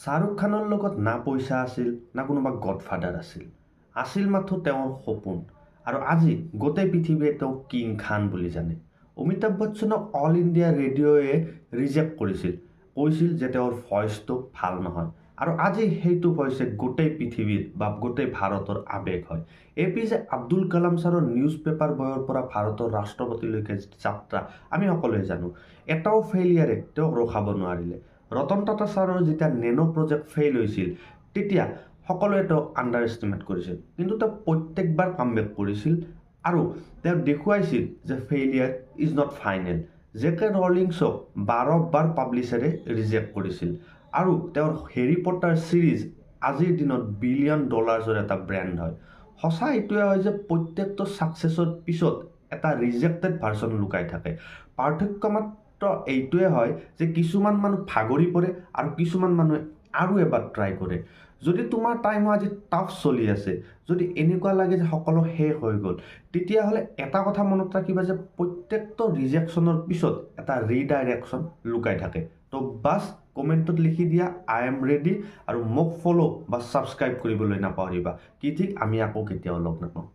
শ্বাহৰুখ খানৰ লগত না পইচা আছিল না কোনোবা গডফাদাৰ আছিল মাথো তেওঁৰ সপোন আৰু আজি গোটেই পৃথিৱীয়ে তেওঁক কিং খান বুলি জানে। অমিতাভ বচ্চনক অল ইণ্ডিয়া ৰেডিঅ'য়ে ৰিজেক্ট কৰিছিল, কৈছিল যে তেওঁৰ ভইচটো ভাল নহয় আৰু আজি সেইটো ভইচে গোটেই পৃথিৱীৰ বা গোটেই ভাৰতৰ আৱেগ হয়। APJ আব্দুল কালাম ছাৰৰ নিউজ পেপাৰ বয়ৰ পৰা ভাৰতৰ ৰাষ্ট্ৰপতিলৈকে যাত্ৰা আমি সকলোৱে জানো। এটাও ফেইলিয়াৰে তেওঁক ৰখাব নোৱাৰিলে। ৰতন টাটা ছাৰৰ যেতিয়া নেনো প্ৰজেক্ট ফেইল হৈছিল তেতিয়া সকলোৱে তেওঁক আণ্ডাৰ এষ্টিমেট কৰিছিল, কিন্তু তেওঁ প্ৰত্যেকবাৰ কামবেক কৰিছিল আৰু তেওঁ দেখুৱাইছিল যে failure is not final. JK ৰলিংছক 12 বাৰ পাব্লিচাৰে ৰিজেক্ট কৰিছিল আৰু তেওঁৰ হেৰি পটাৰ ছিৰিজ আজিৰ দিনত $1 বিলিয়ন এটা ব্ৰেণ্ড হয়। সঁচা এইটোৱে হয় যে প্ৰত্যেকটো ছাকচেছৰ পিছত এটা ৰিজেক্টেড ভাৰ্চন লুকাই থাকে। পাৰ্থক্য মাত্ৰ এইটোৱে হয় যে কিছুমান মানুহ ভাগৰি পৰে আৰু কিছুমান মানুহে আৰু এবাৰ ট্ৰাই কৰে। যদি তোমাৰ টাইমো আজি টাফ চলি আছে, যদি এনেকুৱা লাগে যে সকলো শেষ হৈ গ'ল, তেতিয়াহ'লে এটা কথা মনত ৰাখিবা যে প্ৰত্যেকটো ৰিজেকশ্যনৰ পিছত এটা ৰিডাইৰেকশ্যন লুকাই থাকে। তো বাছ কমেণ্টত লিখি দিয়া আই এম ৰেডি আৰু মোক ফ'ল' বা ছাবস্ক্ৰাইব কৰিবলৈ নাপাহৰিবা। কি ঠিক আমি আকৌ কেতিয়াও লগ নাপাওঁ।